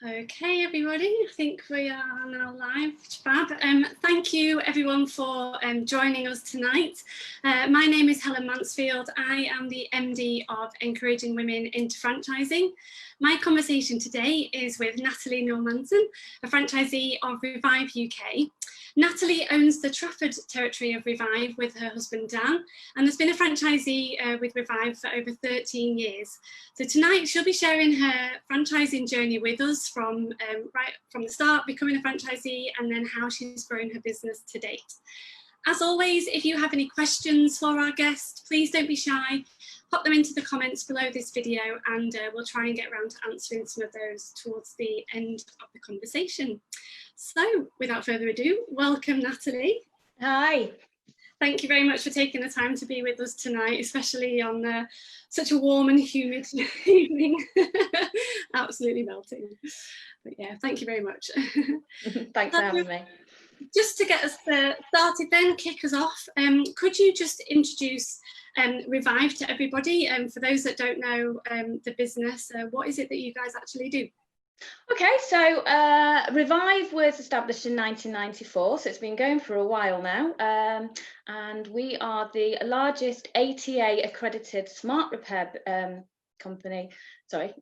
Okay, everybody, I think we are now live. Fab. Thank you, everyone, for joining us tonight. My name is Helen Mansfield. I am the MD of Encouraging Women into Franchising. My conversation today is with Natalie Normanson, a franchisee of Revive UK. Natalie owns the Trafford territory of Revive with her husband Dan, and has been a franchisee with Revive for over 13 years. So tonight she'll be sharing her franchising journey with us from right from the start, becoming a franchisee, and then how she's grown her business to date. As always, if you have any questions for our guest, please don't be shy. Pop them into the comments below this video, and we'll try and get around to answering some of those towards the end of the conversation. So, without further ado, welcome, Natalie. Hi. Thank you very much for taking the time to be with us tonight, especially on such a warm and humid evening. Absolutely melting. But yeah, thank you very much. Thanks for having me. Just to get us started then, kick us off, could you just introduce Revive to everybody? For those that don't know the business, what is it that you guys actually do? Okay, so Revive was established in 1994, so it's been going for a while now, and we are the largest ATA accredited smart repair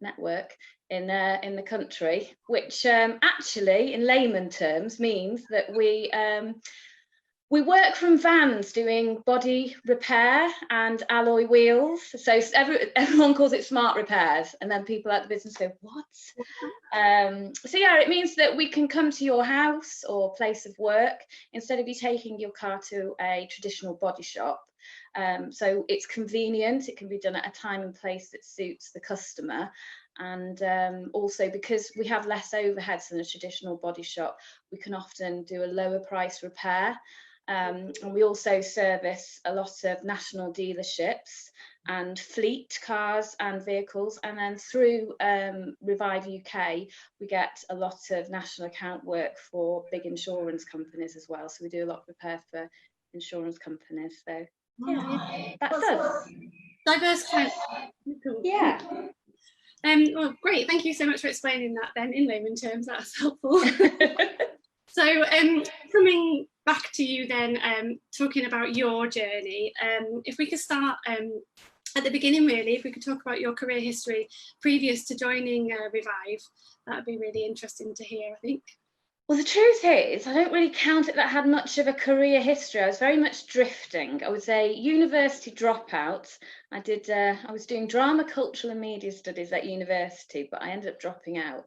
network in the country, which actually in layman terms means that we work from vans doing body repair and alloy wheels. So everyone calls it smart repairs, and then people at the business go, what? So yeah, it means that we can come to your house or place of work instead of you taking your car to a traditional body shop. So it's convenient, it can be done at a time and place that suits the customer. And also because we have less overheads than a traditional body shop, we can often do a lower price repair. And we also service a lot of national dealerships and fleet cars and vehicles, and then through Revive UK we get a lot of national account work for big insurance companies as well, so we do a lot of repair for insurance companies. So yeah, that's us. Diverse clients. Yeah. Well, great, thank you so much for explaining that then in layman terms. That's helpful. So coming back to you then, talking about your journey, if we could start at the beginning really, if we could talk about your career history previous to joining Revive, that would be really interesting to hear, I think. Well, the truth is, I don't really count it that had much of a career history. I was very much drifting. I was a university dropout. I was doing drama, cultural and media studies at university, but I ended up dropping out.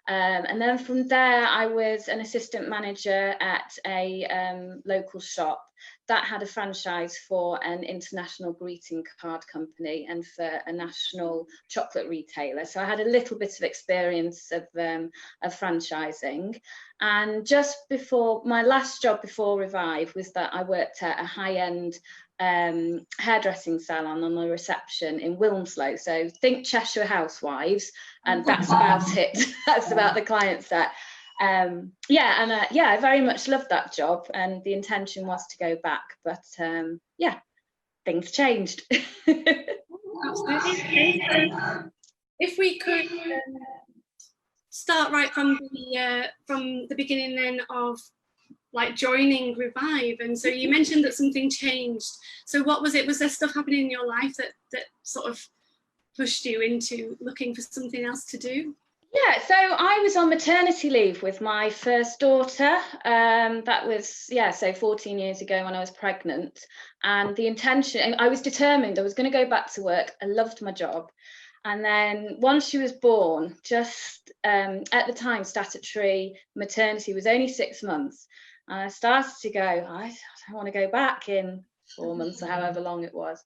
And then from there, I was an assistant manager at a local shop that had a franchise for an international greeting card company and for a national chocolate retailer. So I had a little bit of experience of franchising. And just before, my last job before Revive was that I worked at a high-end hairdressing salon on the reception in Wilmslow. So think Cheshire Housewives, and that's about it. That's about the client set. I very much loved that job, and the intention was to go back, but yeah, things changed. Absolutely. If we could start right from the beginning then of like joining Revive, and so you mentioned that something changed. So what was it? Was there stuff happening in your life that sort of pushed you into looking for something else to do? Yeah, so I was on maternity leave with my first daughter. That was, so 14 years ago when I was pregnant. And the intention, I was determined I was going to go back to work. I loved my job. And then once she was born, just at the time, statutory maternity was only 6 months. And I started to go, I don't want to go back in 4 months or however long it was.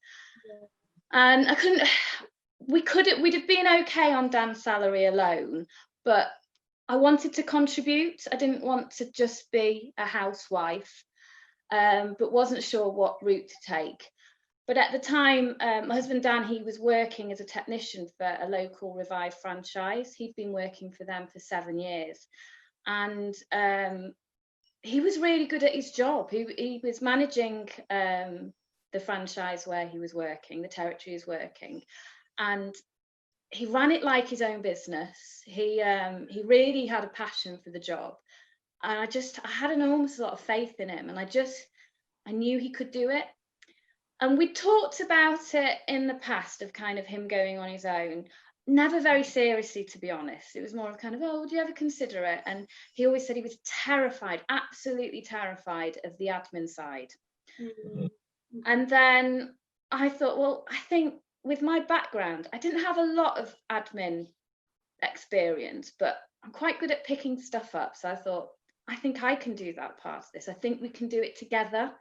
And I couldn't. We'd have been okay on Dan's salary alone, but I wanted to contribute. I didn't want to just be a housewife, but wasn't sure what route to take. But at the time, my husband Dan, he was working as a technician for a local Revive franchise. He'd been working for them for 7 years, and he was really good at his job. He was managing the franchise where he was working, the territory he was working. And he ran it like his own business. He really had a passion for the job, and I had an enormous lot of faith in him, and I knew he could do it. And we talked about it in the past of kind of him going on his own, never very seriously, to be honest. It was more of kind of, oh, would you ever consider it? And he always said he was terrified, absolutely terrified of the admin side. Mm-hmm. And then I thought, well, I think with my background, I didn't have a lot of admin experience, but I'm quite good at picking stuff up. So I thought, I think I can do that part of this. I think we can do it together.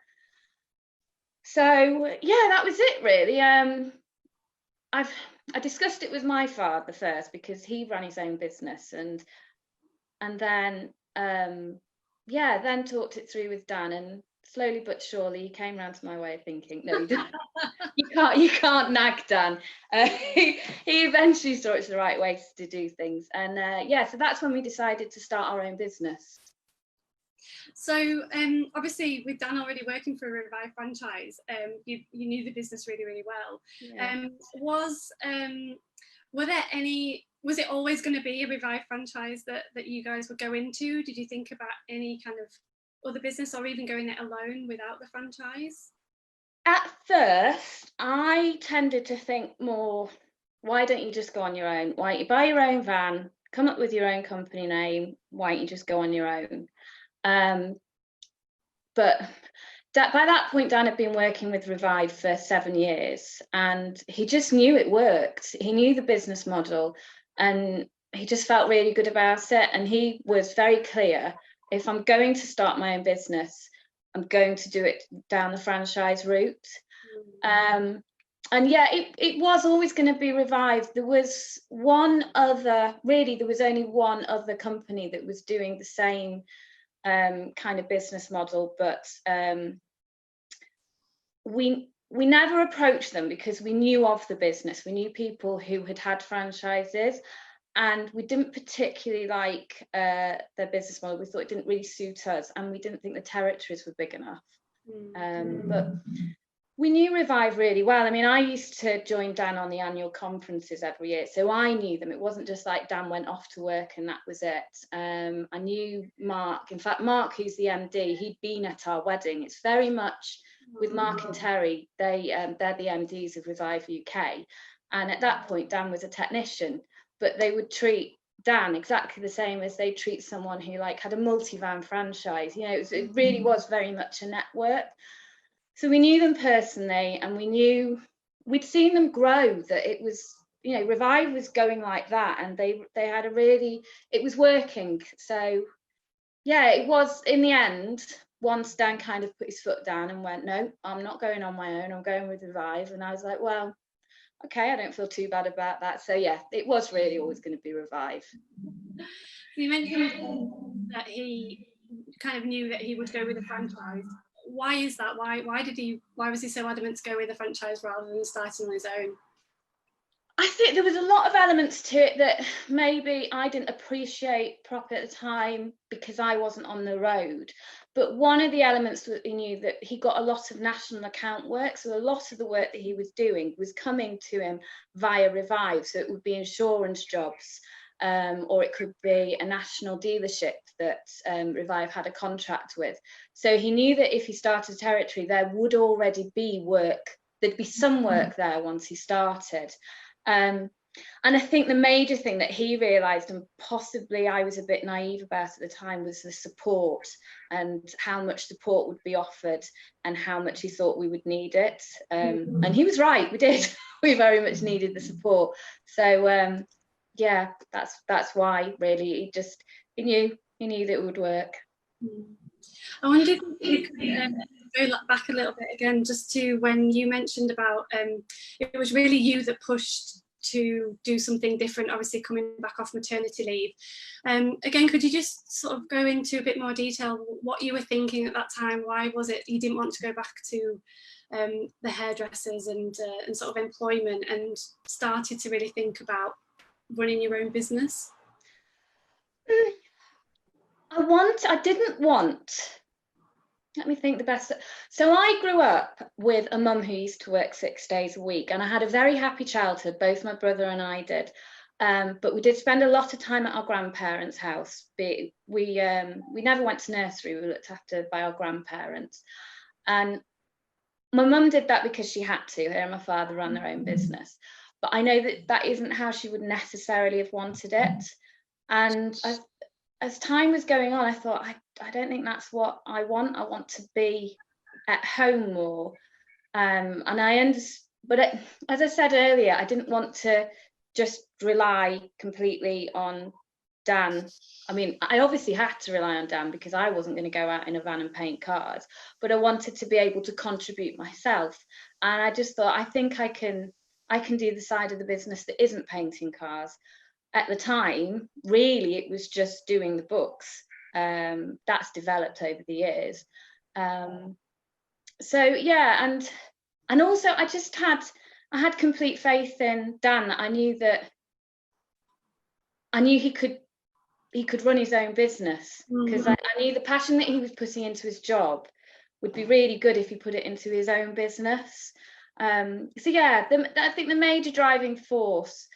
So yeah, that was it really. I discussed it with my father first because he ran his own business, and then then talked it through with Dan, and slowly but surely he came round to my way of thinking. No, you don't. you can't nag Dan. He eventually saw it's the right way to do things, and so that's when we decided to start our own business. So obviously with Dan already working for a Revive franchise, you knew the business really, really well. Yeah. Was it always going to be a Revive franchise that you guys would go into? Did you think about any kind of other business, or even going it alone without the franchise? At first, I tended to think more, why don't you just go on your own? Why don't you buy your own van, come up with your own company name? Why don't you just go on your own? But by that point, Dan had been working with Revive for 7 years, and he just knew it worked. He knew the business model, and he just felt really good about it. And he was very clear, if I'm going to start my own business, I'm going to do it down the franchise route. And yeah, it was always going to be Revive. There was only one other company that was doing the same kind of business model, but we never approached them because we knew of the business. We knew people who had franchises, and we didn't particularly like their business model. We thought it didn't really suit us, and we didn't think the territories were big enough. But we knew Revive really well. I mean, I used to join Dan on the annual conferences every year, so I knew them. It wasn't just like Dan went off to work and that was it. I knew Mark. In fact, Mark, who's the MD, he'd been at our wedding. It's very much with Mark and Terry. They're the MDs of Revive UK, and at that point, Dan was a technician, but they would treat Dan exactly the same as they treat someone who had a multi-van franchise. It really was very much a network. So we knew them personally, and we'd seen them grow, that it was, Revive was going like that, and they had it was working. So yeah, it was, in the end, once Dan kind of put his foot down and went, no, I'm not going on my own, I'm going with Revive. And I was like, well, okay, I don't feel too bad about that. So yeah, it was really always going to be Revive. You mentioned that he kind of knew that he would go with a franchise. Why is that? Why was he so adamant to go with a franchise rather than starting on his own? I think there was a lot of elements to it that maybe I didn't appreciate properly at the time because I wasn't on the road. But one of the elements that he knew, that he got a lot of national account work. So a lot of the work that he was doing was coming to him via Revive. So it would be insurance jobs, or it could be a national dealership that Revive had a contract with. So he knew that if he started territory, there would already be work. There'd be some work there once he started. And I think the major thing that he realised, and possibly I was a bit naive about at the time, was the support and how much support would be offered and how much he thought we would need it. And he was right, we did. We very much needed the support. So yeah, that's why really he knew that it would work. I wonder if you could go back a little bit again, just to when you mentioned about it was really you that pushed to do something different, obviously coming back off maternity leave. Again, could you just sort of go into a bit more detail what you were thinking at that time? Why was it you didn't want to go back to the hairdressers and sort of employment, and started to really think about running your own business? I didn't want let me think the best. So I grew up with a mum who used to work 6 days a week, and I had a very happy childhood. Both my brother and I did. But we did spend a lot of time at our grandparents' house. We never went to nursery. We were looked after by our grandparents. And my mum did that because she had to. Her and my father ran their own business. But I know that that isn't how she would necessarily have wanted it. And as time was going on, I thought, I don't think that's what I want. I want to be at home more. And but as I said earlier, I didn't want to just rely completely on Dan. I mean, I obviously had to rely on Dan because I wasn't going to go out in a van and paint cars, but I wanted to be able to contribute myself. And I just thought, I think I can do the side of the business that isn't painting cars. At the time, really, it was just doing the books. That's developed over the years. So yeah, and also I had complete faith in Dan. I knew he could run his own business, because I knew the passion that he was putting into his job would be really good if he put it into his own business. So yeah, I think the major driving force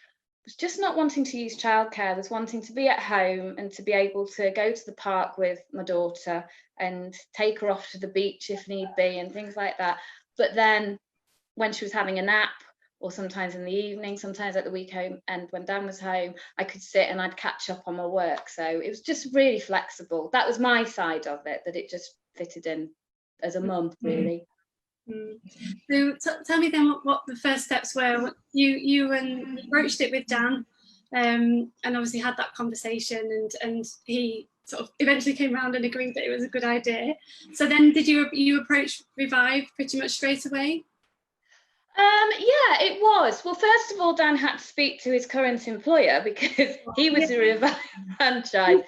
was just not wanting to use childcare, was wanting to be at home and to be able to go to the park with my daughter and take her off to the beach if need be and things like that. But then when she was having a nap, or sometimes in the evening, sometimes at the weekend, and when Dan was home, I could sit and I'd catch up on my work. So it was just really flexible. That was my side of it, that it just fitted in as a mum, really. So tell me then what the first steps were. You broached it with Dan, and obviously had that conversation, and he sort of eventually came around and agreed that it was a good idea. So then did you approach Revive pretty much straight away? Yeah, it was. Well, first of all, Dan had to speak to his current employer because he was a Revive franchise.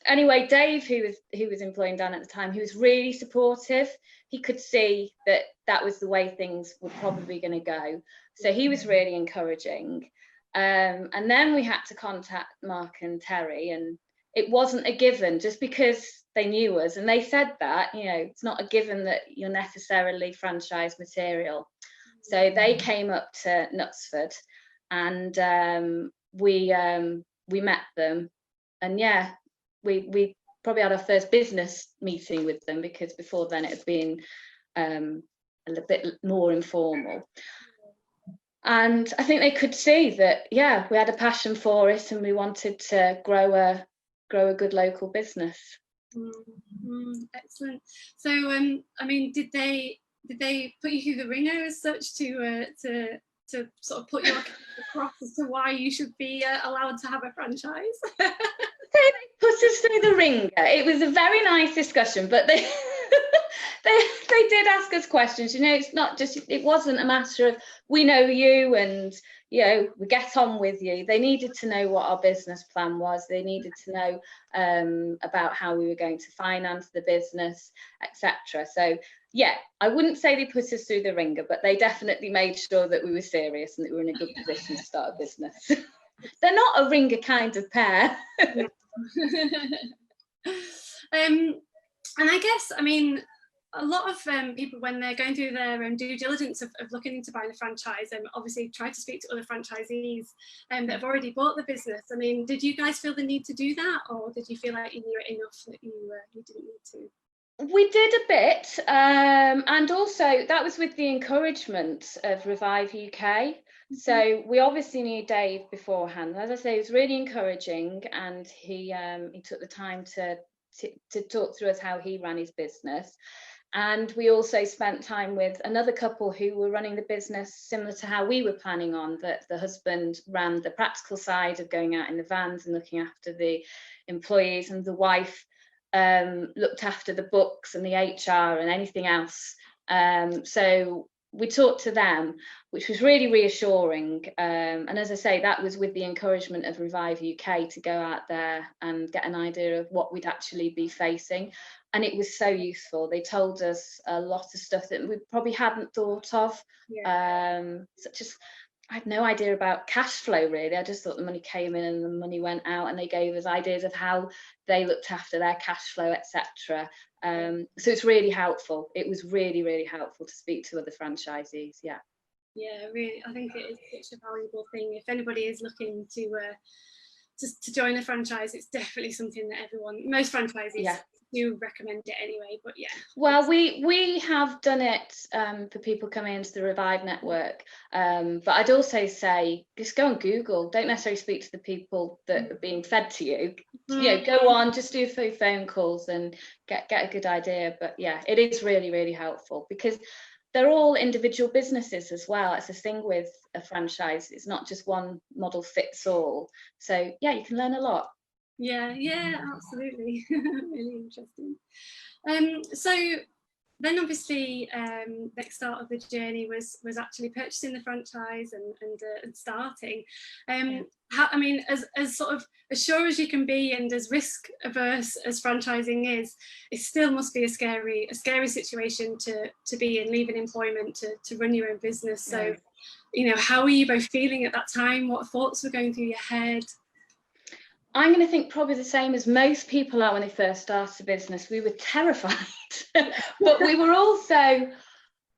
Anyway, Dave, who was employing Dan at the time, he was really supportive. He could see that was the way things were probably going to go. So he was really encouraging. And then we had to contact Mark and Terry, and it wasn't a given just because they knew us, and they said that, it's not a given that you're necessarily franchise material. So they came up to Knutsford, and we met them, and yeah, we probably had our first business meeting with them, because before then it had been a little bit more informal. And I think they could see that, yeah, we had a passion for it and we wanted to grow a good local business. Excellent. So I mean, did they put you through the ringer as such to sort of put your across as to why you should be allowed to have a franchise? They put us through the ringer. It was a very nice discussion, but they they did ask us questions. It's not just, it wasn't a matter of we know you and we get on with you. They needed to know what our business plan was. They needed to know about how we were going to finance the business, etc. So yeah, I wouldn't say they put us through the ringer, but they definitely made sure that we were serious and that we were in a good position to start a business. They're not a ringer kind of pair. And I guess, I mean, a lot of people, when they're going through their due diligence of looking into buying a franchise, obviously try to speak to other franchisees that have already bought the business. I mean, did you guys feel the need to do that, or did you feel like you knew it enough that you didn't need to? We did a bit, and also that was with the encouragement of Revive UK. So we obviously knew Dave beforehand. As I say, he was really encouraging, and he took the time to talk through us how he ran his business. And we also spent time with another couple who were running the business similar to how we were planning on, that the husband ran the practical side of going out in the vans and looking after the employees, and the wife looked after the books and the HR and anything else. So we talked to them, which was really reassuring. And as I say, that was with the encouragement of Revive UK to go out there and get an idea of what we'd actually be facing. And it was so useful. They told us a lot of stuff that we probably hadn't thought of, such as had no idea about cash flow really. I just thought the money came in and the money went out, and they gave us ideas of how they looked after their cash flow, etc. So it's really helpful. It was really, really helpful to speak to other franchisees. Yeah. Yeah, really, I think it is such a valuable thing. If anybody is looking to join a franchise, it's definitely something that most franchisees do recommend it anyway. But yeah, well, we have done it for people coming into the Revive network, but I'd also say just go on Google. Don't necessarily speak to the people that are being fed to you. You know, go on, just do a few phone calls and get a good idea. But yeah, it is really, really helpful because they're all individual businesses as well. It's the thing with a franchise, it's not just one model fits all. So yeah, you can learn a lot. Yeah, absolutely. Really interesting. So then obviously next start of the journey was actually purchasing the franchise and starting. How, I mean, as sort of as sure as you can be and as risk averse as franchising is, it still must be a scary situation to be in, leaving employment to run your own business. So, you know, how were you both feeling at that time? What thoughts were going through your head? I'm going to think probably the same as most people are when they first start a business. We were terrified, but we were also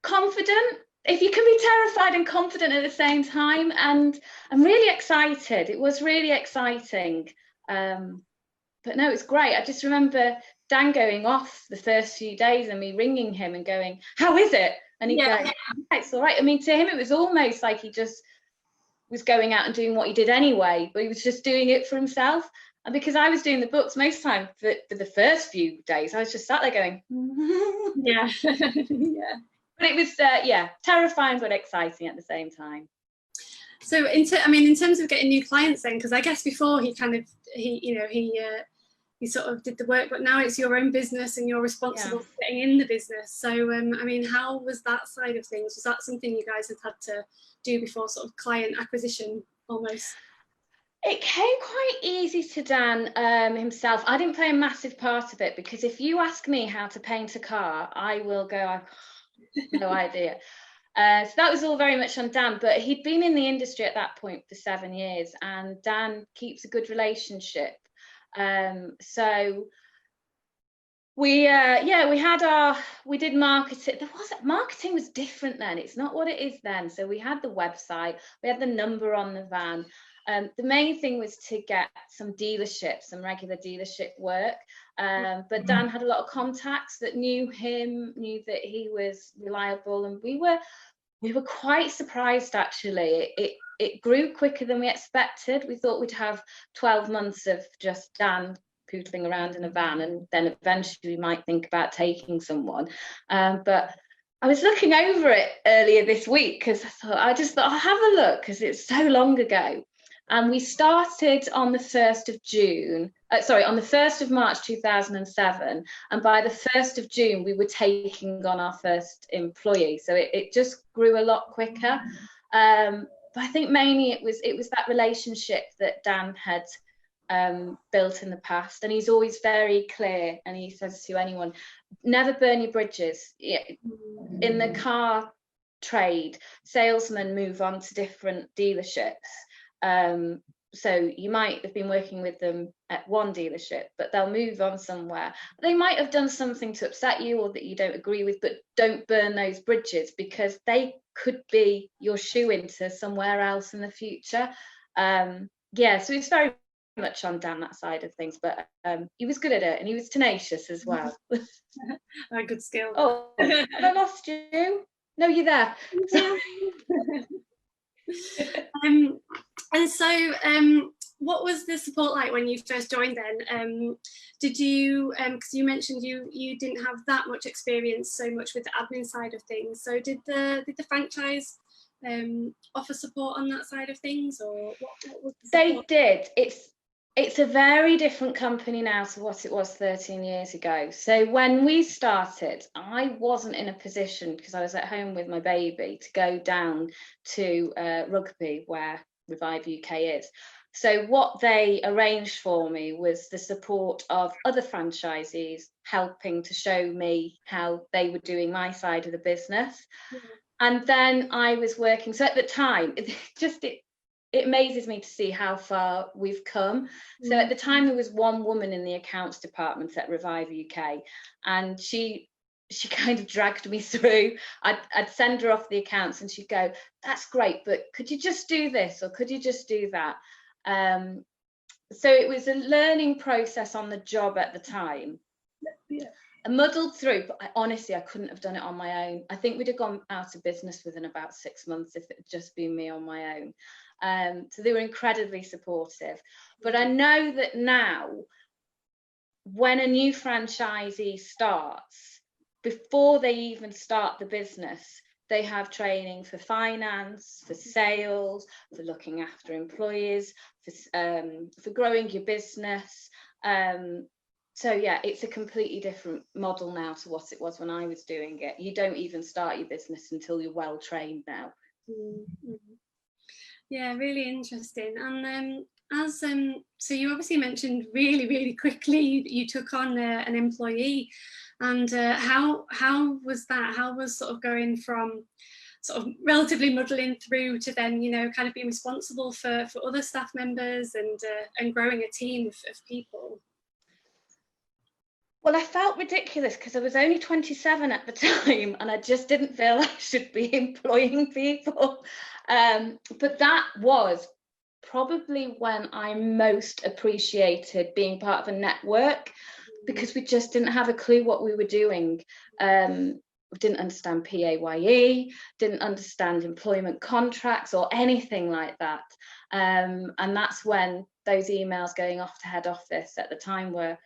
confident. If you can be terrified and confident at the same time, and I'm really excited. It was really exciting. But no, it's great. I just remember Dan going off the first few days and me ringing him and going, "How is it?" And he'd go, "Yeah, it's all right." I mean, to him, it was almost like he just was going out and doing what he did anyway, but he was just doing it for himself. And because I was doing the books most time for the first few days, I was just sat there going, yeah. But it was terrifying but exciting at the same time. So in terms of getting new clients then, because I guess before he sort of did the work, but now it's your own business and you're responsible for getting in the business. So I mean, how was that side of things? Was that something you guys had to do before sort of client acquisition almost? It came quite easy to Dan himself. I didn't play a massive part of it because if you ask me how to paint a car, I will go, I've no idea. So that was all very much on Dan, but he'd been in the industry at that point for 7 years, and Dan keeps a good relationship. So we did marketing. Marketing was different then. It's not what it is then. So we had the website, we had the number on the van. The main thing was to get some regular dealership work. But Dan had a lot of contacts that knew him, knew that he was reliable, and we were quite surprised actually. It grew quicker than we expected. We thought we'd have 12 months of just Dan pootling around in a van, and then eventually we might think about taking someone. But I was looking over it earlier this week because I just thought I'll have a look because it's so long ago. And we started on the 1st of June, on the 1st of March 2007. And by the 1st of June, we were taking on our first employee. So it just grew a lot quicker. But I think mainly it was that relationship that Dan had built in the past. And he's always very clear. And he says to anyone, never burn your bridges. In the car trade, salesmen move on to different dealerships. So you might have been working with them at one dealership, but they'll move on somewhere. They might have done something to upset you or that you don't agree with, but don't burn those bridges because they could be your shoe into somewhere else in the future. So it's very much on Dan, that side of things, but he was good at it and he was tenacious as well. A good skill. Oh, have I lost you? No, you're there. Sorry. And so what was the support like when you first joined then? Did you, because you mentioned you didn't have that much experience so much with the admin side of things, so did the franchise offer support on that side of things, or what was the support? They did. It's a very different company now to what it was 13 years ago. So when we started, I wasn't in a position, because I was at home with my baby, to go down to Rugby, where Revive UK is. So what they arranged for me was the support of other franchisees helping to show me how they were doing my side of the business. And then I was working, so at the time, it amazes me to see how far we've come. So at the time, there was one woman in the accounts department at Revive UK, and she kind of dragged me through. I'd send her off the accounts and she'd go, "That's great, but could you just do this, or could you just do that?" So it was a learning process on the job at the time. Yeah. I muddled through, but honestly, I couldn't have done it on my own. I think we'd have gone out of business within about 6 months if it had just been me on my own. So they were incredibly supportive. But I know that now, when a new franchisee starts, before they even start the business, they have training for finance, for sales, for looking after employees, for growing your business. So yeah, it's a completely different model now to what it was when I was doing it. You don't even start your business until you're well trained now. Yeah, really interesting. And so you obviously mentioned really quickly you took on an employee, and how was that? How was sort of going from sort of relatively muddling through to then, you know, kind of being responsible for other staff members and growing a team of people? Well, I felt ridiculous because I was only 27 at the time and I just didn't feel I should be employing people. But that was probably when I most appreciated being part of a network, because we just didn't have a clue what we were doing. We didn't understand PAYE, didn't understand employment contracts or anything like that. And that's when those emails going off to head office at the time were,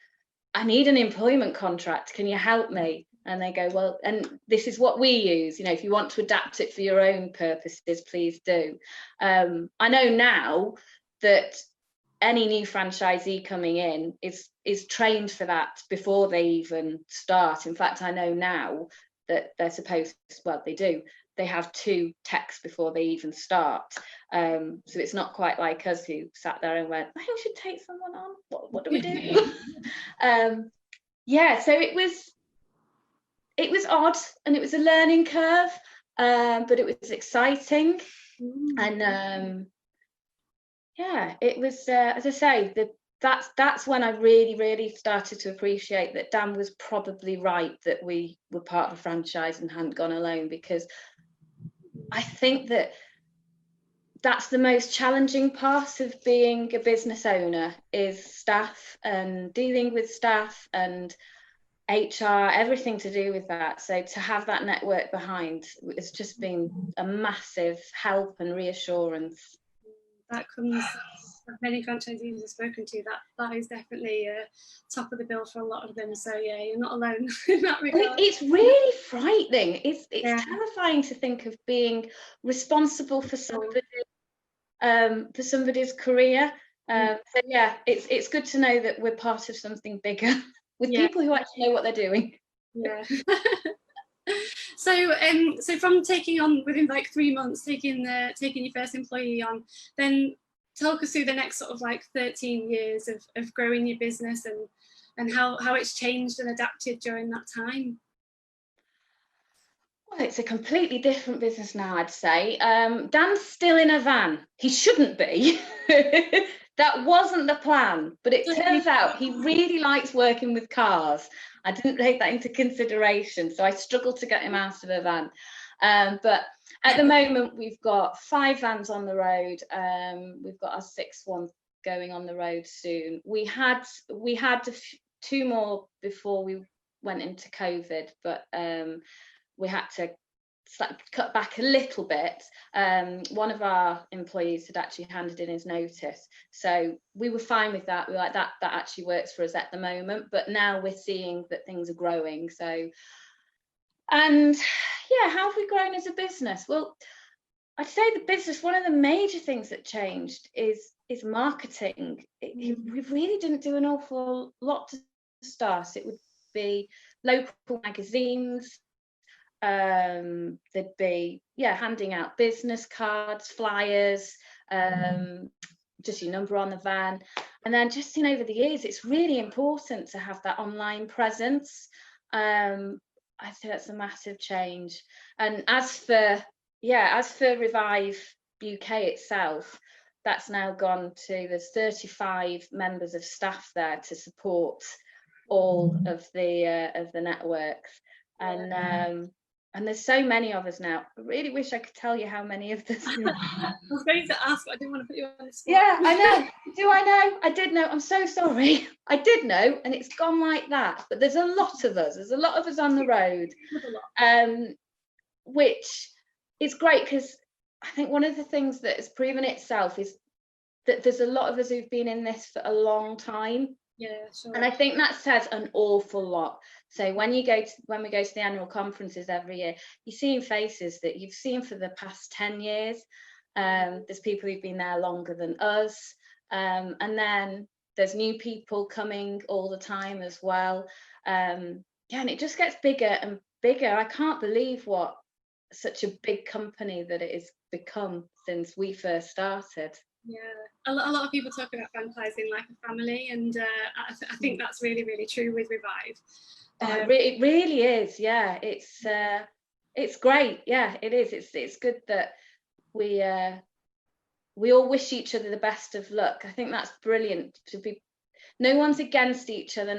"I need an employment contract, can you help me?" And they go, "Well, and this is what we use, you know, if you want to adapt it for your own purposes, please do." I know now that any new franchisee coming in is trained for that before they even start. In fact, I know now that they're supposed, well, they do, they have 2 techs before they even start. So it's not quite like us who sat there and went, "I should take someone on, what do we do?" Yeah, so it was odd and it was a learning curve, but it was exciting. And yeah, it was, as I say, that's when I really started to appreciate that Dan was probably right, that we were part of a franchise and hadn't gone alone, because I think that's the most challenging part of being a business owner, is staff and dealing with staff and HR, everything to do with that. So to have that network behind, it's just been a massive help and reassurance. That comes, many franchisees I've spoken to, that is definitely top of the bill for a lot of them. So yeah, you're not alone in that regard. It's really frightening. It's terrifying to think of being responsible for somebody's career. So yeah, it's good to know that we're part of something bigger with people who actually know what they're doing. Yeah. So from taking on, within like 3 months, taking your first employee on, then talk us through the next sort of like 13 years of growing your business and how it's changed and adapted during that time. Well, it's a completely different business now, I'd say. Dan's still in a van. He shouldn't be. That wasn't the plan, but it turns out he really likes working with cars. I didn't take that into consideration, so I struggled to get him out of a van. But at the moment, we've got 5 vans on the road. We've got our 6th one going on the road soon. We had 2 more before we went into COVID, but we had to cut back a little bit. One of our employees had actually handed in his notice, so we were fine with that. We were like, that actually works for us at the moment. But now we're seeing that things are growing. So, and yeah, how have we grown as a business? Well, I'd say the business, one of the major things that changed is marketing. We really didn't do an awful lot to start. It would be local magazines. There'd be handing out business cards, flyers, just your number on the van. And then just over the years, it's really important to have that online presence. I think that's a massive change. And as for Revive UK itself, that's now gone to, there's 35 members of staff there to support all of the networks, and there's so many of us now. I really wish I could tell you how many of this. I was going to ask, but I didn't want to put you on the spot. Yeah, I know. Do I know? I did know. I'm so sorry. I did know, and it's gone like that. But there's a lot of us. There's a lot of us on the road, which is great, because I think one of the things that has proven itself is that there's a lot of us who've been in this for a long time. Yeah, sure. And I think that says an awful lot. So when we go to the annual conferences every year, you're seeing faces that you've seen for the past 10 years. There's people who've been there longer than us. And then there's new people coming all the time as well. And it just gets bigger and bigger. I can't believe what such a big company that it has become since we first started. Yeah, a lot of people talk about franchising like a family, and I think that's really, really true with Revive. It really is. Yeah, it's great. Yeah, it is. It's good that we all wish each other the best of luck. I think that's brilliant. No one's against each other.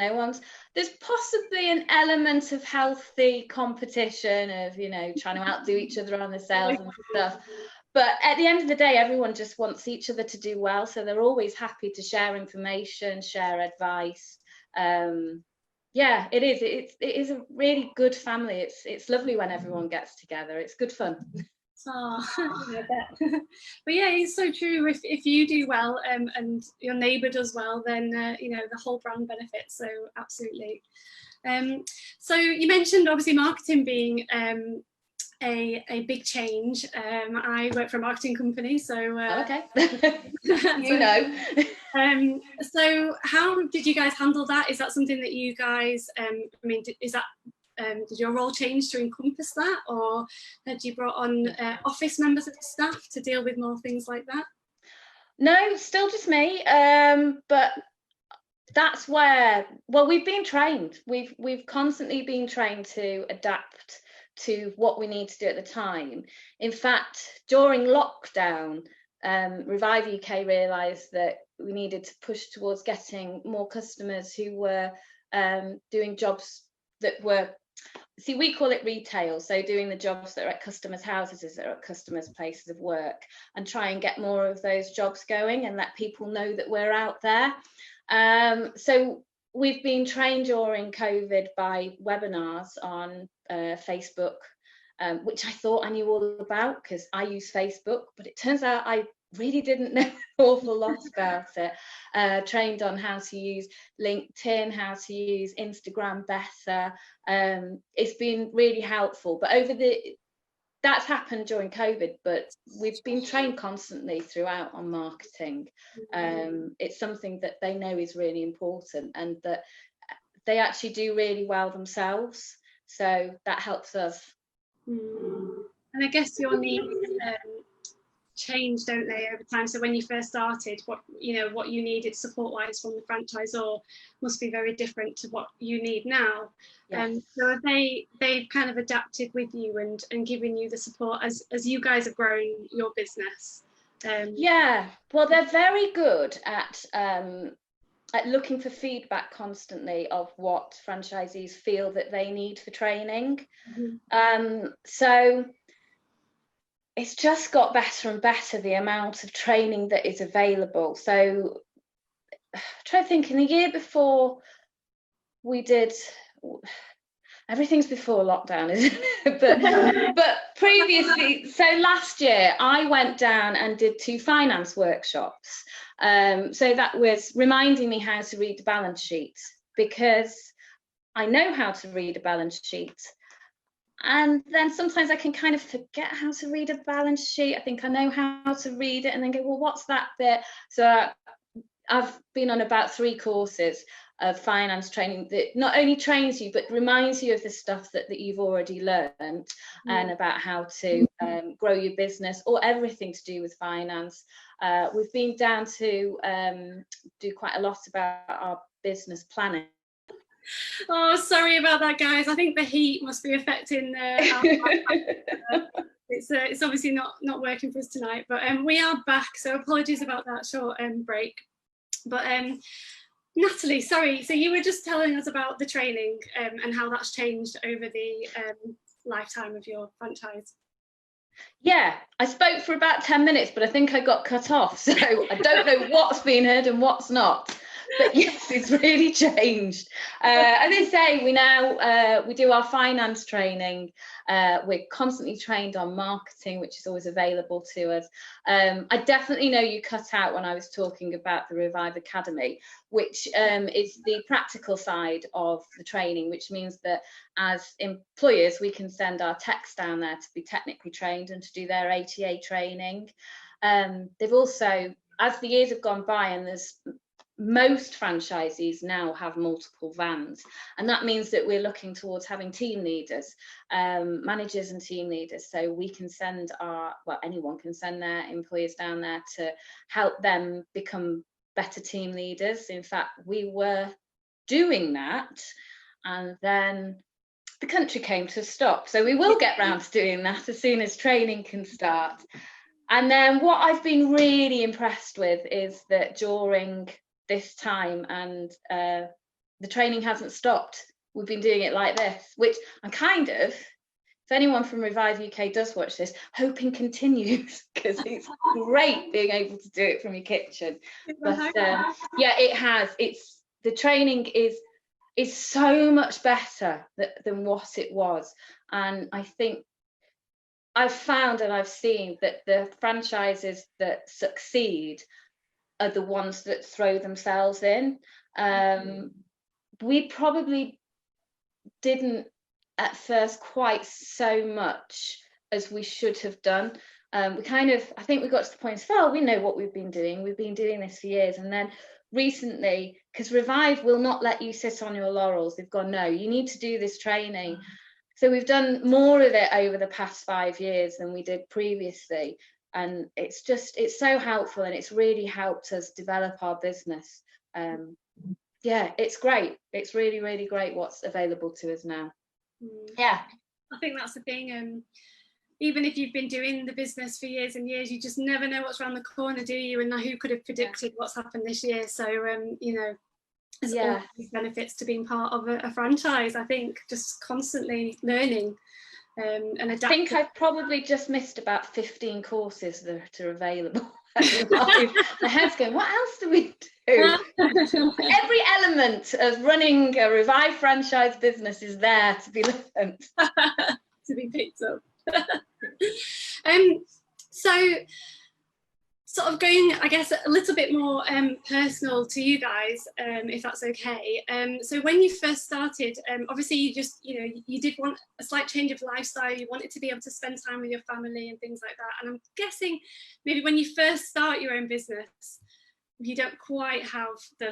There's possibly an element of healthy competition, of trying to outdo each other on the sales and stuff. But at the end of the day, everyone just wants each other to do well. So they're always happy to share information, share advice. Yeah, it is. It is a really good family. It's lovely when everyone gets together. It's good fun. Oh, I bet. But yeah, it's so true. If you do well, and your neighbour does well, then the whole brand benefits. So absolutely. So you mentioned obviously marketing being a big change. I work for a marketing company, so okay. So how did you guys handle that? Is that something that you guys did your role change to encompass that, or had you brought on office members of the staff to deal with more things like that? No, still just me, but that's where, well, we've been trained. We've constantly been trained to adapt to what we need to do at the time. In fact, during lockdown, Revive UK realised that we needed to push towards getting more customers who were doing jobs that were, see, we call it retail, so doing the jobs that are at customers' houses, that are at customers' places of work, and try and get more of those jobs going and let people know that we're out there. So we've been trained during COVID by webinars on Facebook, which I thought I knew all about because I use Facebook, but it turns out I really didn't know an awful lot about it. Trained on how to use LinkedIn, how to use Instagram better. It's been really helpful, but that's happened during COVID, but we've been trained constantly throughout on marketing. It's something that they know is really important, and that they actually do really well themselves. So that helps us. And I guess your needs change, don't they, over time? So when you first started, what you needed support-wise from the franchisor must be very different to what you need now. Yes. So they've kind of adapted with you and given you the support as you guys have grown your business. Yeah, well, they're very good at looking for feedback constantly of what franchisees feel that they need for training. So it's just got better and better, the amount of training that is available. So try to think, in the year before we did, everything's before lockdown, isn't it? but previously, so last year I went down and did 2 finance workshops. So that was reminding me how to read the balance sheet, because I know how to read a balance sheet. And then sometimes I can kind of forget how to read a balance sheet. I think I know how to read it and then go, well, what's that bit? So I've been on about 3 courses of finance training that not only trains you, but reminds you of the stuff that you've already learned, and about how to grow your business, or everything to do with finance. We've been down to do quite a lot about our business planning. Oh, sorry about that, guys. I think the heat must be affecting it's obviously not working for us tonight, but we are back, so apologies about that short break. But Natalie, sorry, so you were just telling us about the training and how that's changed over the lifetime of your franchise. Yeah, I spoke for about 10 minutes, but I think I got cut off, so I don't know what's been heard and what's not. But yes, it's really changed. As I say, we do our finance training. We're constantly trained on marketing, which is always available to us. I definitely know you cut out when I was talking about the Revive Academy, which is the practical side of the training, which means that as employers, we can send our techs down there to be technically trained and to do their ATA training. They've also, as the years have gone by, and most franchisees now have multiple vans, and that means that we're looking towards having team leaders, managers and team leaders, so we can send anyone can send their employees down there to help them become better team leaders. In fact, we were doing that, and then the country came to a stop, so we will get round to doing that as soon as training can start. And then what I've been really impressed with is that during this time, and the training hasn't stopped, we've been doing it like this, which I'm kind of, if anyone from Revive UK does watch this, hoping continues, because it's great being able to do it from your kitchen. But yeah, the training is so much better than what it was. And I think I've found and I've seen that the franchises that succeed are the ones that throw themselves in. We probably didn't at first quite so much as we should have done. I think we got to the point of, oh, we know what we've been doing this for years. And then recently, because Revive will not let you sit on your laurels, they've gone, no, you need to do this training. So we've done more of it over the past 5 years than we did previously. And it's so helpful, and it's really helped us develop our business. Yeah, it's great. It's really, really great what's available to us now. Yeah, I think that's the thing. Even if you've been doing the business for years and years, you just never know what's around the corner, do you? And who could have predicted what's happened this year? So you know, there's all these benefits to being part of a franchise. I think just constantly learning and adapting. I think I've probably just missed about 15 courses that are available. My head's going, what else do we do? Every element of running a Revive franchise business is there to be learned. To be picked up. So sort of going, I guess, a little bit more personal to you guys, if that's okay. So when you first started, obviously you did want a slight change of lifestyle. You wanted to be able to spend time with your family and things like that. And I'm guessing maybe when you first start your own business, you don't quite have the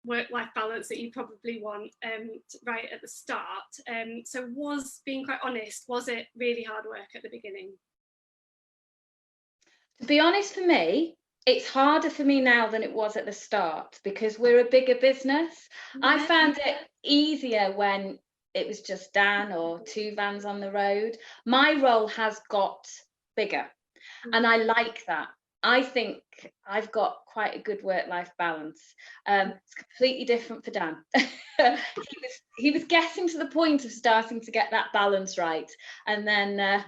work-life balance that you probably want right at the start. So being quite honest, was it really hard work at the beginning? To be honest, for me, it's harder for me now than it was at the start, because we're a bigger business. I found it easier when it was just Dan or 2 vans on the road. My role has got bigger, and I like that. I think I've got quite a good work-life balance. It's completely different for Dan. he was getting to the point of starting to get that balance right, and then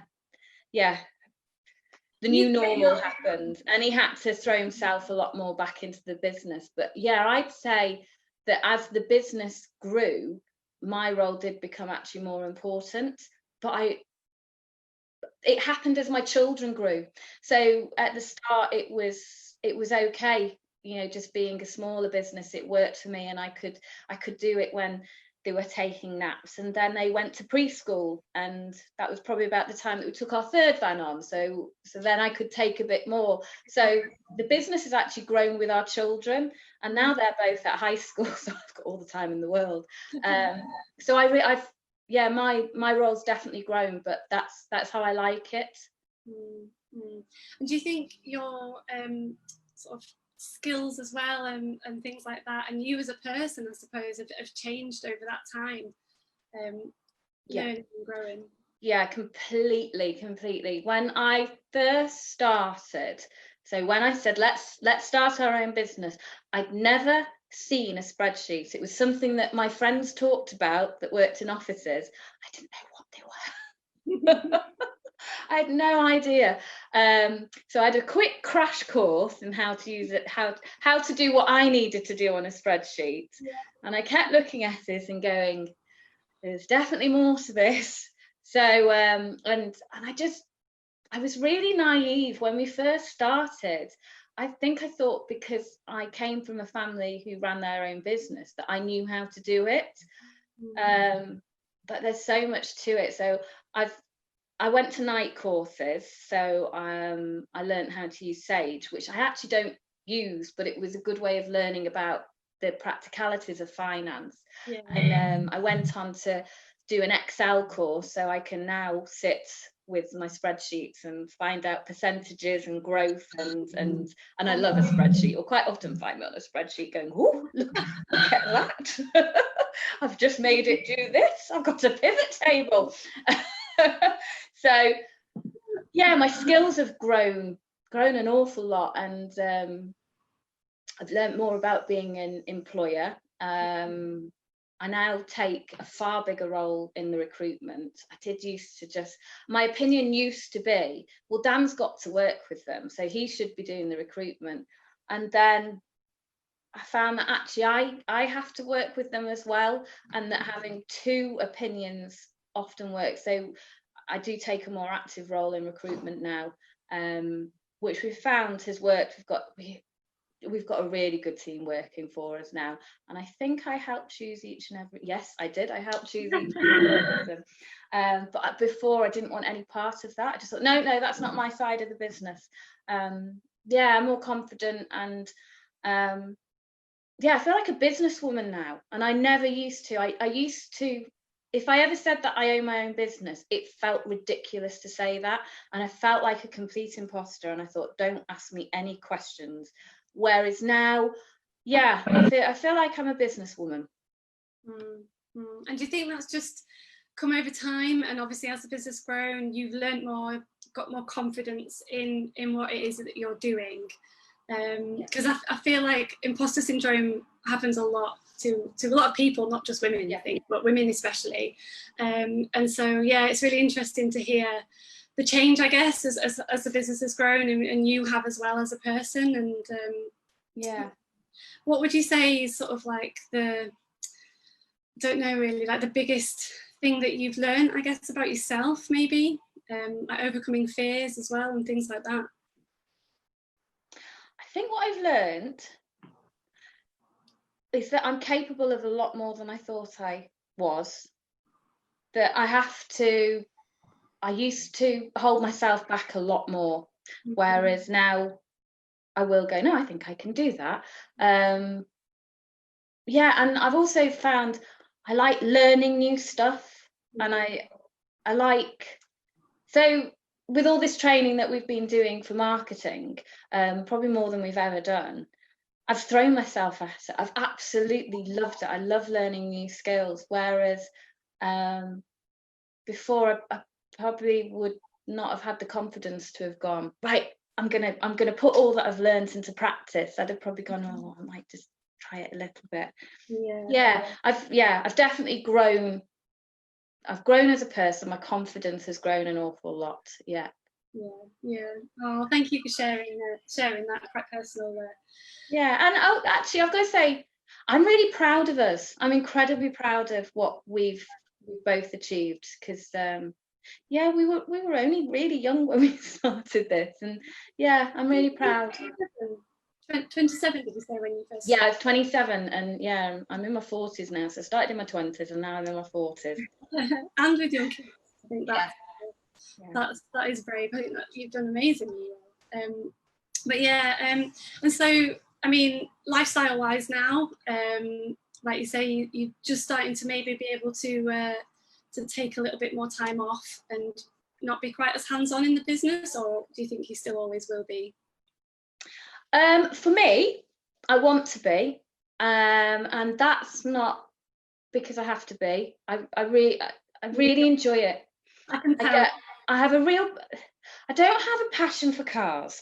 the new normal happened, and he had to throw himself a lot more back into the business. But yeah, I'd say that as the business grew, my role did become actually more important. But it happened as my children grew. So at the start, it was okay, just being a smaller business. It worked for me, and I could do it when they were taking naps. And then they went to preschool, and that was probably about the time that we took our 3rd van on. So then I could take a bit more. So the business has actually grown with our children, and now they're both at high school, so I've got all the time in the world. So my role's definitely grown, but that's how I like it. And do you think your sort of skills as well, and things like that, and you as a person, I suppose, have changed over that time, learning and growing. Yeah, completely. When I first started, so when I said let's start our own business, I'd never seen a spreadsheet. It was something that my friends talked about that worked in offices. I didn't know what they were. I had no idea. So I had a quick crash course in how to use it, how to do what I needed to do on a spreadsheet. Yeah. And I kept looking at it and going, there's definitely more to this. So and I was really naive when we first started. I think I thought because I came from a family who ran their own business that I knew how to do it. But there's so much to it. So I went to night courses. So I learned how to use Sage, which I actually don't use, but it was a good way of learning about the practicalities of finance. Yeah. And I went on to do an Excel course, so I can now sit with my spreadsheets and find out percentages and growth, and I love a spreadsheet. Or quite often find me on a spreadsheet going, oh, look at that. I've just made it do this. I've got a pivot table. So yeah, my skills have grown an awful lot, and I've learned more about being an employer. I now take a far bigger role in the recruitment. I did used to just, my opinion used to be, well, Dan's got to work with them, so he should be doing the recruitment. And then I found that actually I have to work with them as well, and that having two opinions often works. So I do take a more active role in recruitment now, which we've found has worked. We've got a really good team working for us now, and I think I helped choose each and every. Yes, I did. I helped choose each and every person. But before, I didn't want any part of that. I just thought, no, that's not my side of the business. Yeah, I'm more confident, and yeah, I feel like a businesswoman now, and I never used to. I used to. If I ever said that I own my own business, it felt ridiculous to say that, and I felt like a complete imposter. And I thought, don't ask me any questions. Whereas now, yeah, I feel like I'm a businesswoman. And do you think that's just come over time? And obviously, as the business grown, you've learned more, got more confidence in what it is that you're doing. Because I feel like imposter syndrome happens a lot to a lot of people, not just women, I think, but women especially. And so, yeah, it's really interesting to hear the change, I guess, as the business has grown, and you have as well as a person. And yeah, what would you say is sort of like don't know really, like the biggest thing that you've learned, I guess, about yourself, maybe, like overcoming fears as well and things like that? I think what I've learned is that I'm capable of a lot more than I thought I was. That I used to hold myself back a lot more, whereas now I will go, no, I think I can do that. Yeah, and I've also found I like learning new stuff, and I like, so with all this training that we've been doing for marketing, probably more than we've ever done, I've thrown myself at it. I've absolutely loved it. I love learning new skills, whereas before I probably would not have had the confidence to have gone, right, I'm gonna put all that I've learned into practice. I'd have probably gone, oh, I might just try it a little bit. I've definitely grown. I've grown as a person. My confidence has grown an awful lot. Yeah. Oh, thank you for sharing that quite personal. Yeah, and actually, I've got to say, I'm really proud of us. I'm incredibly proud of what we've both achieved, because yeah, we were only really young when we started this, and yeah, I'm really proud. 27, did you say, when you first started? Yeah, I was 27, and yeah, I'm in my 40s now. So I started in my 20s, and now I'm in my 40s. And with young kids, I think that is brave. I think that you've done amazingly well. But yeah, and so, I mean, lifestyle-wise now, like you say, you're just starting to maybe be able to take a little bit more time off and not be quite as hands-on in the business, or do you think you still always will be? For me, I want to be, and that's not because I have to be. I really enjoy it. I can tell. I don't have a passion for cars.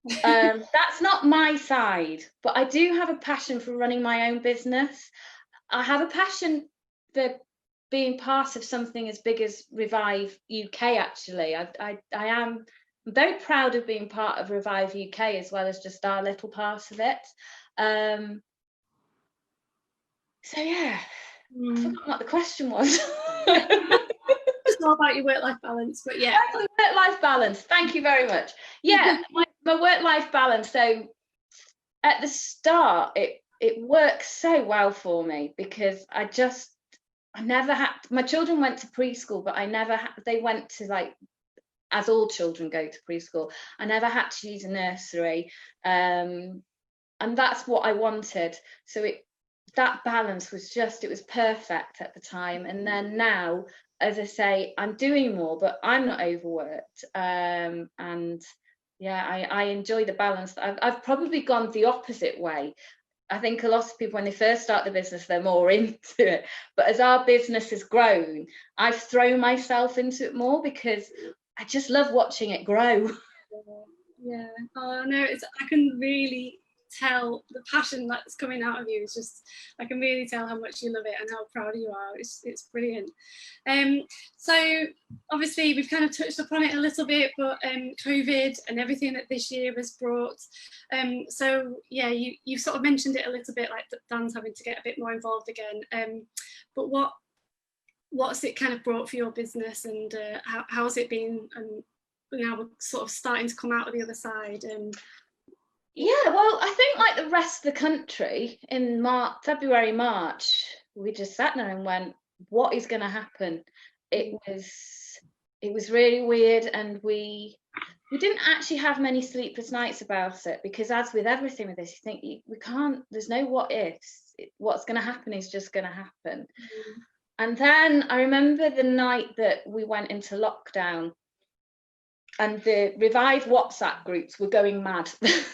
That's not my side, but I do have a passion for running my own business. I have a passion for being part of something as big as Revive UK. Actually, I am very proud of being part of Revive UK as well as just our little part of it. So yeah, I forgot what the question was. It's all about your work-life balance, but yeah. Work-life balance. Thank you very much. Yeah, my work-life balance. So at the start, it works so well for me because I never had, my children went to preschool, but I never had, they went to, like, as all children go to preschool, I never had to use a nursery, and that's what I wanted. So that balance was just, it was perfect at the time. And then now, as I say, I'm doing more, but I'm not overworked, and yeah, I enjoy the balance. I've probably gone the opposite way. I think a lot of people, when they first start the business, they're more into it. But as our business has grown, I've thrown myself into it more because I just love watching it grow. Yeah. Oh no, I can really tell the passion that's coming out of you. It's just, I can really tell how much you love it and how proud you are. It's brilliant. So obviously we've kind of touched upon it a little bit, but COVID and everything that this year has brought. So yeah, you sort of mentioned it a little bit, like Dan's having to get a bit more involved again. But what's it kind of brought for your business, and how has it been? And now we're sort of starting to come out of the other side. Yeah, well, I think like the rest of the country in February, March, we just sat there and went, what is going to happen? It was really weird, and we didn't actually have many sleepless nights about it, because as with everything with this, you think we can't, there's no what ifs. What's going to happen is just going to happen. And then I remember the night that we went into lockdown, and the Revive WhatsApp groups were going mad.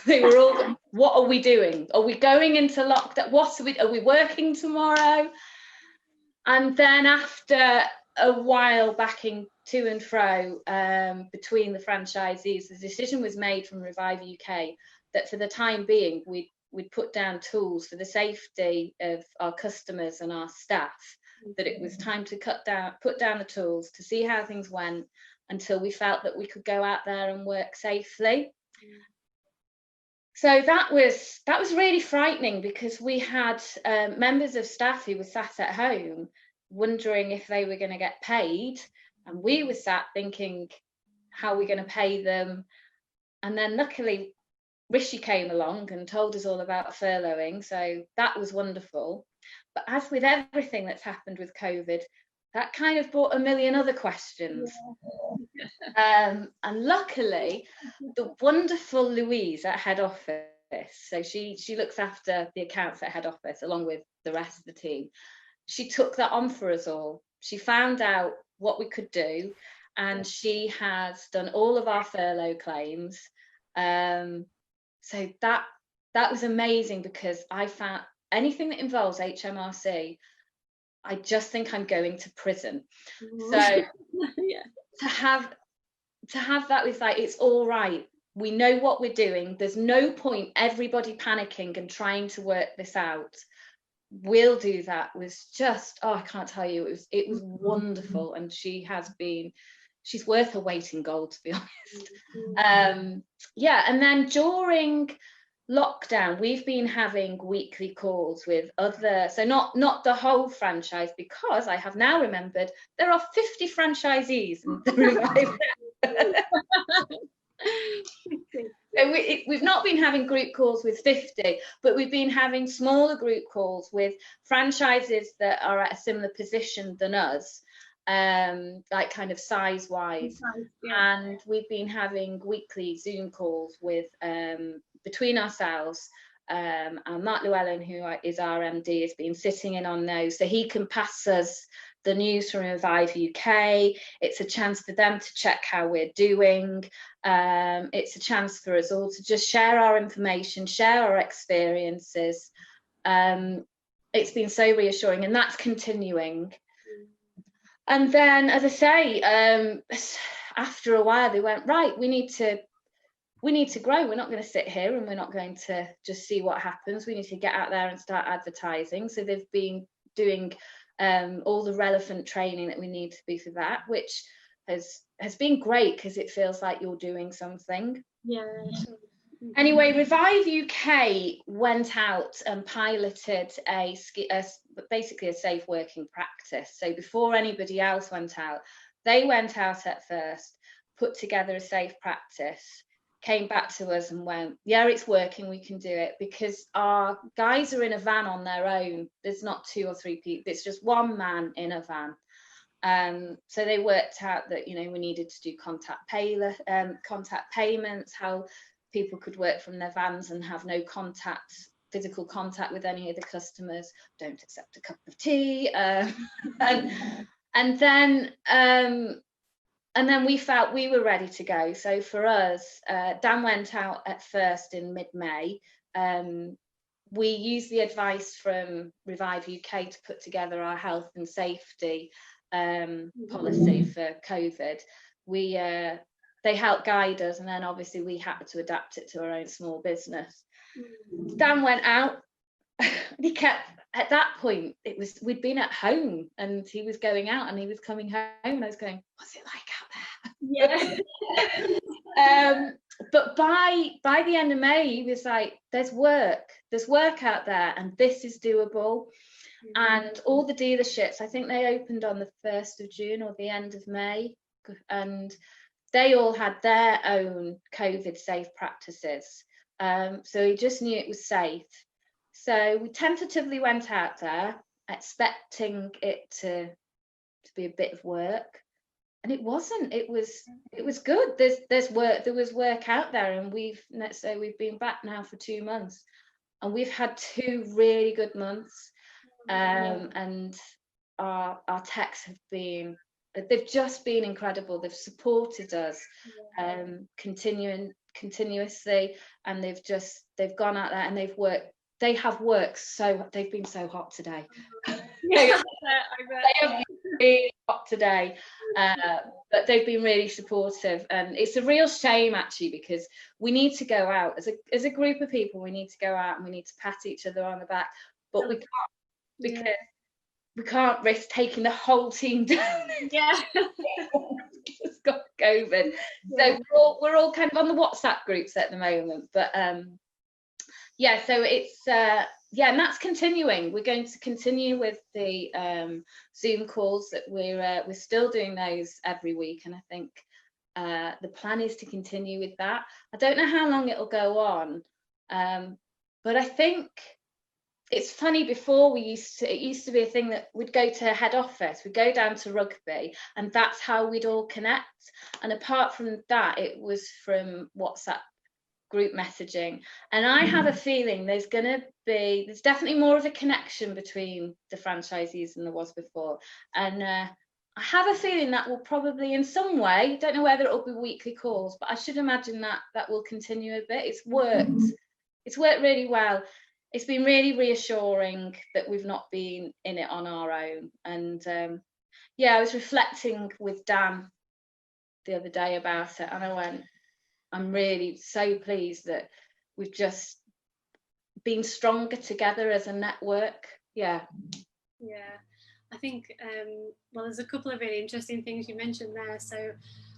They were all, what are we doing? Are we going into lockdown? Are we working tomorrow? And then after a while backing to and fro between the franchisees, the decision was made from Revive UK that for the time being, we'd put down tools for the safety of our customers and our staff, that it was time to put down the tools to see how things went, until we felt that we could go out there and work safely. So that was really frightening, because we had members of staff who were sat at home wondering if they were going to get paid, and we were sat thinking, how are we going to pay them? And then luckily Rishi came along and told us all about furloughing, so that was wonderful. But as with everything that's happened with COVID, that kind of brought a million other questions. And luckily, the wonderful Louise at head office, so she looks after the accounts at head office along with the rest of the team, she took that on for us all. She found out what we could do, and she has done all of our furlough claims. So that was amazing, because I found anything that involves HMRC, I just think I'm going to prison. So yeah. to have that was like, it's all right, we know what we're doing, there's no point everybody panicking and trying to work this out, we'll do that, was just, oh, I can't tell you, it was wonderful. And she's worth her weight in gold, to be honest. Yeah, and then during lockdown, we've been having weekly calls with other, so not the whole franchise, because I have now remembered there are 50 franchisees in the Revive. So we've not been having group calls with 50, but we've been having smaller group calls with franchises that are at a similar position than us, like kind of size wise. Yeah. And we've been having weekly Zoom calls with between ourselves, And Mark Llewellyn, who is our MD, has been sitting in on those, so he can pass us the news from Revive UK. It's a chance for them to check how we're doing. It's a chance for us all to just share our information, share our experiences. It's been so reassuring, and that's continuing. And then, as I say, after a while they went, right, we need to grow. We're not going to sit here and we're not going to just see what happens. We need to get out there and start advertising. So they've been doing all the relevant training that we need to be for that, which has been great because it feels like you're doing something. Yeah. Anyway, Revive UK went out and piloted basically a safe working practice. So before anybody else went out, they went out at first, put together a safe practice, came back to us and went, yeah, it's working, we can do it, because our guys are in a van on their own. There's not 2 or 3 people, it's just one man in a van. So they worked out that, you know, we needed to do contact payments, how people could work from their vans and have no physical contact with any of the customers, don't accept a cup of tea, and then we felt we were ready to go. So for us, Dan went out at first in mid-May. We used the advice from Revive UK to put together our health and safety policy for COVID. They helped guide us, and then obviously we had to adapt it to our own small business. Dan went out. He kept, at that point, we'd been at home and he was going out and he was coming home and I was going, what's it like out there? Yeah. But by the end of May, he was like, there's work out there and this is doable. And all the dealerships, I think they opened on the 1st of June or the end of May, and they all had their own COVID safe practices. So he just knew it was safe. So we tentatively went out there expecting it to be a bit of work, and it wasn't. It was good. There's work. There was work out there, and we've been back now for 2 months, and we've had 2 really good months. And our techs they've just been incredible. They've supported us continuously, and they've gone out there and they've worked they've been so hot today. They have been really hot today, but they've been really supportive, and it's a real shame actually, because we need to go out as a group of people. We need to go out and we need to pat each other on the back, but we can't, because we can't risk taking the whole team down. Yeah. It's got COVID. Yeah. So we're all kind of on the WhatsApp groups at the moment, but yeah, so it's and that's continuing. We're going to continue with the Zoom calls that we're still doing those every week, and I think the plan is to continue with that. I don't know how long it'll go on, but I think it's funny, before it used to be a thing that we'd go to head office, we'd go down to Rugby, and that's how we'd all connect. And apart from that, it was from WhatsApp group messaging. And I have a feeling there's definitely more of a connection between the franchisees than there was before. And I have a feeling that will probably, in some way, don't know whether it'll be weekly calls, but I should imagine that will continue a bit. It's worked really well. It's been really reassuring that we've not been in it on our own. And I was reflecting with Dan the other day about it, and I went, I'm really so pleased that we've just been stronger together as a network. Yeah. I think there's a couple of really interesting things you mentioned there. So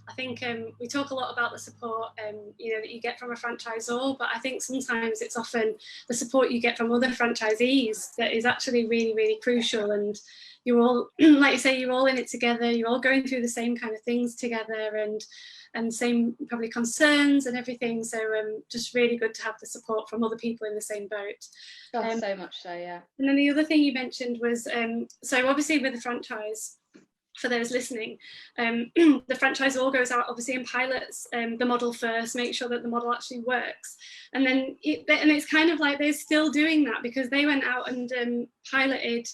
I think we talk a lot about the support that you get from a franchisor, but I think sometimes it's often the support you get from other franchisees that is actually really, really crucial. And you're all, like you say, you're all in it together, you're all going through the same kind of things together, and same probably concerns and everything. So just really good to have the support from other people in the same boat. So much so, yeah. And then the other thing you mentioned was, so obviously with the franchise, for those listening, the franchisor goes out obviously and pilots the model first, make sure that the model actually works, and then it's kind of like they're still doing that because they went out and piloted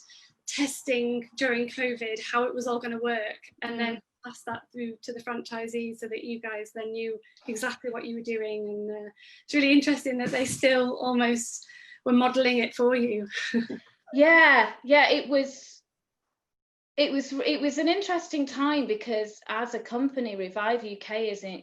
testing during COVID how it was all going to work, and then pass that through to the franchisees so that you guys then knew exactly what you were doing. And it's really interesting that they still almost were modeling it for you. Yeah, it was an interesting time because as a company, Revive UK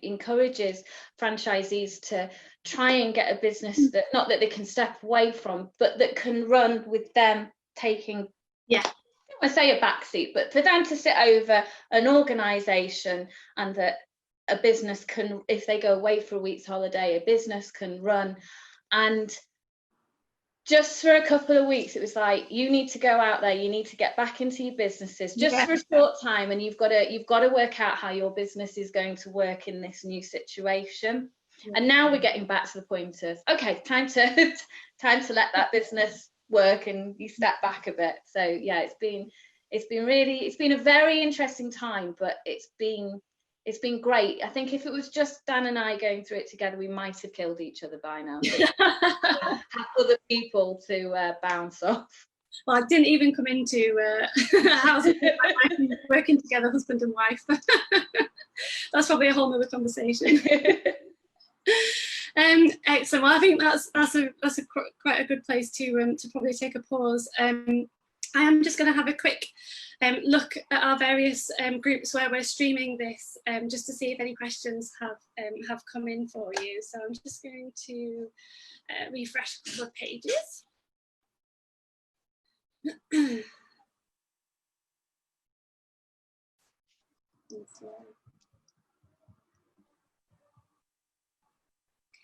encourages franchisees to try and get a business that, not that they can step away from, but that can run with them taking, I don't want to say a backseat, but for them to sit over an organisation, and that a business can, if they go away for a week's holiday, a business can run. And just for a couple of weeks, it was like, you need to go out there, you need to get back into your businesses just for a short time, and you've got to work out how your business is going to work in this new situation. And now we're getting back to the point of, okay, time to let that business work, and you step back a bit. So yeah, it's been a very interesting time, but it's been great. I think if it was just Dan and I going through it together, we might have killed each other by now. Have other people to bounce off. Well, I didn't even come into housing working together, husband and wife. That's probably a whole nother conversation. Excellent. Well, I think that's quite a good place to probably take a pause. I am just going to have a quick look at our various groups where we're streaming this, just to see if any questions have come in for you. So I'm just going to refresh a couple of pages.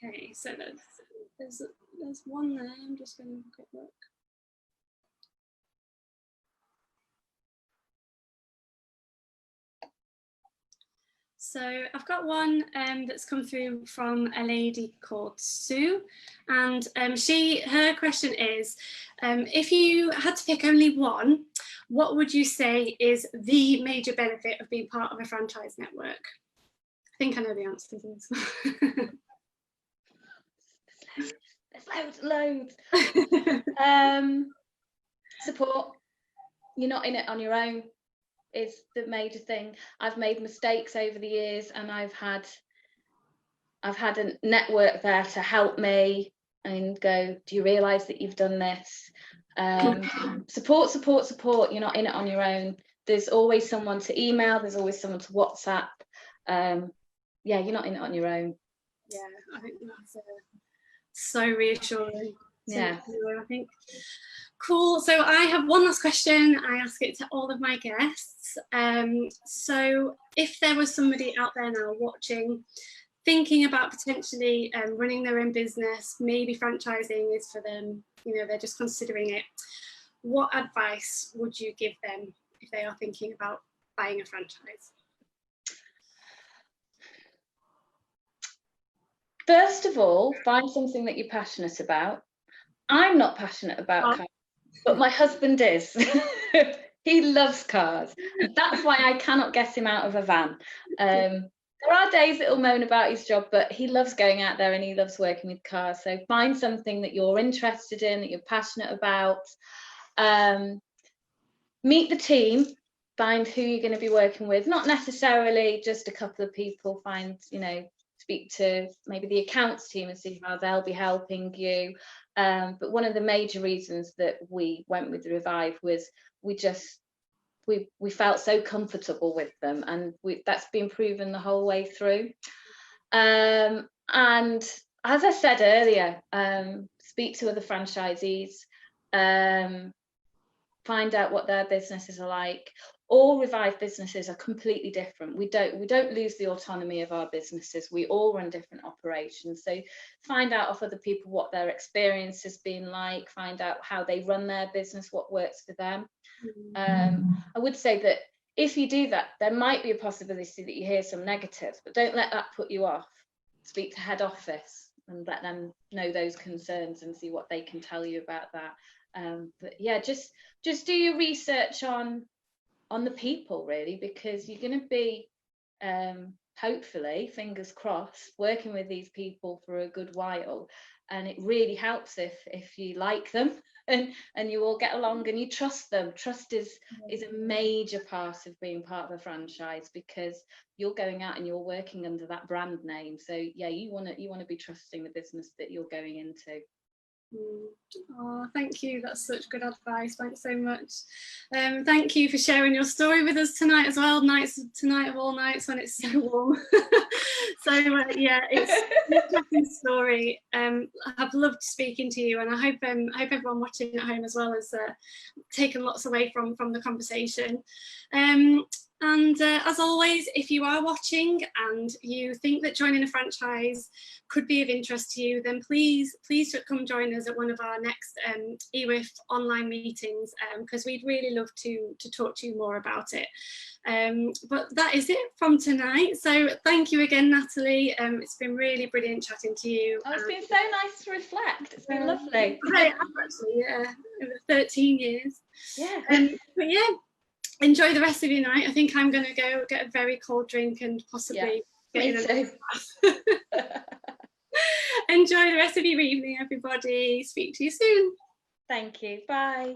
Okay, so there's one there. I'm just going to have a quick look. So I've got one that's come through from a lady called Sue, and her question is, if you had to pick only one, what would you say is the major benefit of being part of a franchise network? I think I know the answer to this. There's loads. Support. You're not in it on your own is the major thing. I've made mistakes over the years, and I've had a network there to help me and go, do you realise that you've done this? Support. You're not in it on your own. There's always someone to email, there's always someone to WhatsApp. Yeah, you're not in it on your own. Yeah, I think that's so reassuring. Yeah, I think. Cool. So I have one last question. I ask it to all of my guests. So if there was somebody out there now watching, thinking about potentially running their own business, maybe franchising is for them, they're just considering it, what advice would you give them if they are thinking about buying a franchise? First of all, find something that you're passionate about. I'm not passionate about cars, but my husband is. He loves cars. That's why I cannot get him out of a van. There are days that he'll moan about his job, but he loves going out there and he loves working with cars. So find something that you're interested in, that you're passionate about. Meet the team. Find who you're going to be working with. Not necessarily just a couple of people. Find, speak to maybe the accounts team and see how they'll be helping you. But one of the major reasons that we went with Revive was we felt so comfortable with them, and that's been proven the whole way through. And as I said earlier, speak to other franchisees, find out what their businesses are like. All Revive businesses are completely different. We don't lose the autonomy of our businesses. We all run different operations. So find out of other people what their experience has been like, find out how they run their business, what works for them. I would say that if you do that, there might be a possibility that you hear some negatives, but don't let that put you off. Speak to head office and let them know those concerns and see what they can tell you about that. But yeah, just do your research on the people, really, because you're going to be hopefully, fingers crossed, working with these people for a good while, and it really helps if you like them and you all get along and you trust them. Trust is a major part of being part of a franchise, because you're going out and you're working under that brand name. So yeah, you want to be trusting the business that you're going into. Oh, thank you. That's such good advice. Thanks so much. Thank you for sharing your story with us tonight as well. Tonight of all nights when it's so warm. So yeah, it's an interesting story. I've loved speaking to you, and I hope everyone watching at home as well has taken lots away from the conversation. And as always, if you are watching and you think that joining a franchise could be of interest to you, then please come join us at one of our next EWIF online meetings, because we'd really love to talk to you more about it. But that is it from tonight. So thank you again, Natalie. It's been really brilliant chatting to you. Oh, it's been so nice to reflect. It's been lovely. Right, actually, yeah, over 13 years. Yeah. But yeah, enjoy the rest of your night. I think I'm going to go get a very cold drink and possibly get in a bath. Enjoy the rest of your evening, everybody. Speak to you soon. Thank you. Bye.